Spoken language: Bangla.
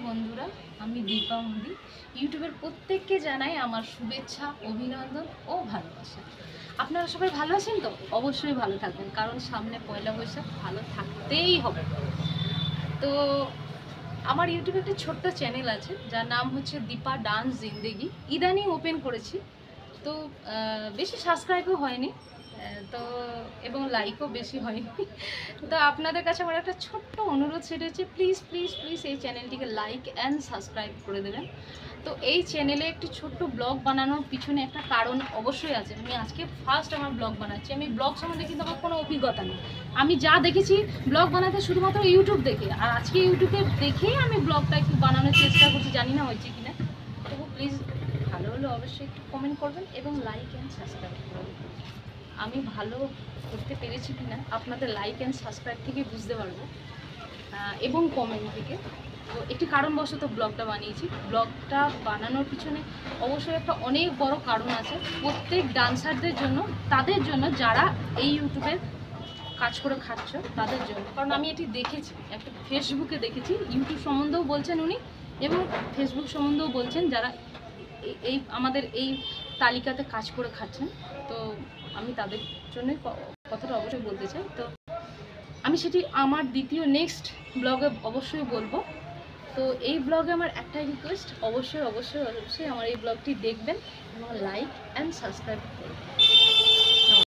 বন্ধুরা, আমি দীপা মোদি। ইউটিউবের প্রত্যেককে জানাই আমার শুভেচ্ছা, অভিনন্দন ও ভালোবাসা। আপনারা সবাই ভালো আছেন তো? অবশ্যই ভালো থাকবেন, কারণ সামনে পয়লা বৈশাখ, ভালো থাকতেই হবে। তো আমার ইউটিউবে একটা ছোট্ট চ্যানেল আছে যার নাম হচ্ছে দীপা ডান্স জিন্দেগি। ইদানিং ওপেন করেছি, তো বেশি সাবস্ক্রাইবও হয়নি, তো এবং লাইকও বেশি হয়নি। তো আপনাদের কাছে আমার একটা ছোট্ট অনুরোধ, সেটা হচ্ছে প্লিজ প্লিজ প্লিজ এই চ্যানেলটিকে লাইক অ্যান্ড সাবস্ক্রাইব করে দেবেন। তো এই চ্যানেলে একটি ছোট্ট ব্লগ বানানোর পিছনে একটা কারণ অবশ্যই আছে। আমি আজকে ফার্স্ট আমার ব্লগ বানাচ্ছি। আমি ব্লগ সম্বন্ধে কিন্তু আমার কোনো অভিজ্ঞতা নেই। আমি যা দেখেছি ব্লগ বানাতে শুধুমাত্র ইউটিউব দেখে, আর আজকে ইউটিউবে দেখেই আমি ব্লগটা একটু বানানোর চেষ্টা করছি। জানি না হয়েছে কিনা, তবু প্লিজ ভালো হলে অবশ্যই একটু কমেন্ট করবেন এবং লাইক অ্যান্ড সাবস্ক্রাইব করবেন। আমি ভালো করতে পেরেছি কিনা আপনাদের লাইক অ্যান্ড সাবস্ক্রাইব থেকে বুঝতে পারবো, এবং কমেন্ট থেকে। তো একটি কারণবশত ব্লগটা বানিয়েছি। ব্লগটা বানানোর পিছনে অবশ্যই একটা অনেক বড় কারণ আছে, প্রত্যেক ডান্সারদের জন্য, তাদের জন্য যারা এই ইউটিউবের কাজ করে খাচ্ছ তাদের জন্য। কারণ আমি এটি দেখেছি, একটা ফেসবুকে দেখেছি, ইউটিউব সম্বন্ধেও বলছেন উনি এবং ফেসবুক সম্বন্ধেও বলছেন, যারা এই আমাদের এই তালিকাতে কাজ করে খাচ্ছেন। তো আমি তাদের জন্যই কথাটা অবশ্যই বলতে চাই। তো আমি সেটি আমার দ্বিতীয় নেক্সট ব্লগে অবশ্যই বলবো। তো এই ব্লগে আমার একটাই রিকোয়েস্ট, অবশ্যই অবশ্যই অবশ্যই আমার এই ব্লগটি দেখবেন এবং লাইক অ্যান্ড সাবস্ক্রাইব করবেন।